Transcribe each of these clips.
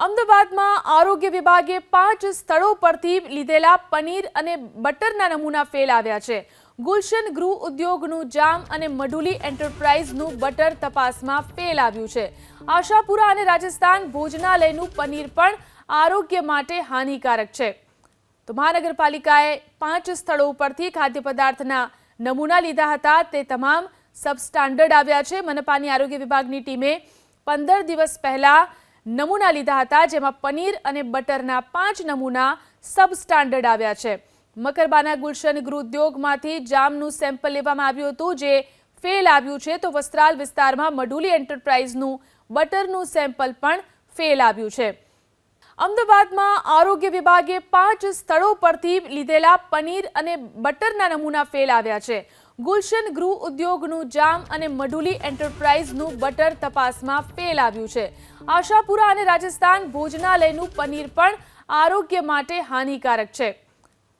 અમદાવાદમાં આરોગ્ય વિભાગે 5 સ્થળો પરથી લીધેલા પનીર અને બટરના નમૂના ફેલ આવ્યા છે। ગુલશન ગૃહ ઉદ્યોગનું જામ અને મઢુલી એન્ટરપ્રાઇઝનું બટર તપાસમાં ફેલ આવ્યું છે। આશાપુરા અને રાજસ્થાન ભોજનાલયનું પનીર પણ આરોગ્ય માટે હાનિકારક છે। તો મહાનગરપાલિકાએ 5 સ્થળો પરથી ખાદ્ય પદાર્થના નમૂના લીધા હતા, તે તમામ સબસ્ટાન્ડર્ડ આવ્યા છે। મનપાની આરોગ્ય વિભાગની ટીમે 15 દિવસ પહેલા નમૂના લીધા હતા, જેમાં પનીર અને બટરના 5 નમૂના સબસ્ટાન્ડર્ડ આવ્યા છે। મકરબાના ગુલશન ગૃહ ઉદ્યોગમાંથી જામનું સેમ્પલ લેવામાં આવ્યું હતું, જે ફેલ આવ્યું છે। તો વસ્ત્રાલ વિસ્તારમાં મઢુલી એન્ટરપ્રાઇઝનું બટરનું સેમ્પલ પણ ફેલ આવ્યું છે। અમદાવાદમાં આરોગ્ય વિભાગે 5 સ્થળો પરથી લીધેલા પનીર અને બટરના નમૂના ફેલ આવ્યા છે। ગુલશન ગૃહ ઉદ્યોગનું જામ અને મઢુલી એન્ટરપ્રાઇઝનું બટર તપાસમાં ફેલ આવ્યું છે। આશાપુરા અને રાજસ્થાન ભોજનાલયનું પનીર પણ આરોગ્ય માટે હાનિકારક છે।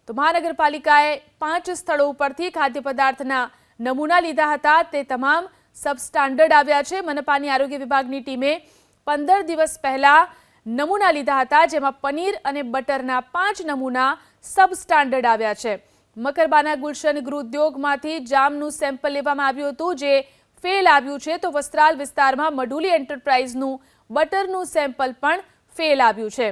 તો મહાનગરપાલિકાએ 5 સ્થળો પરથી ખાદ્ય પદાર્થના નમૂના લીધા હતા, તે તમામ સબસ્ટાન્ડર્ડ આવ્યા છે। મનપાની આરોગ્ય વિભાગની ટીમે 15 દિવસ પહેલા નમૂના લીધા હતા, જેમાં પનીર અને બટરના 5 નમૂના સબસ્ટાન્ડર્ડ આવ્યા છે। મકરબાના ગુલશન ગૃહ ઉદ્યોગમાંથી જામનું સેમ્પલ લેવામાં આવ્યું હતું, જે ફેલ આવ્યું છે। તો વસ્ત્રાલ વિસ્તારમાં મઢુલી એન્ટરપ્રાઇઝનું બટરનું સેમ્પલ પણ ફેલ આવ્યું છે।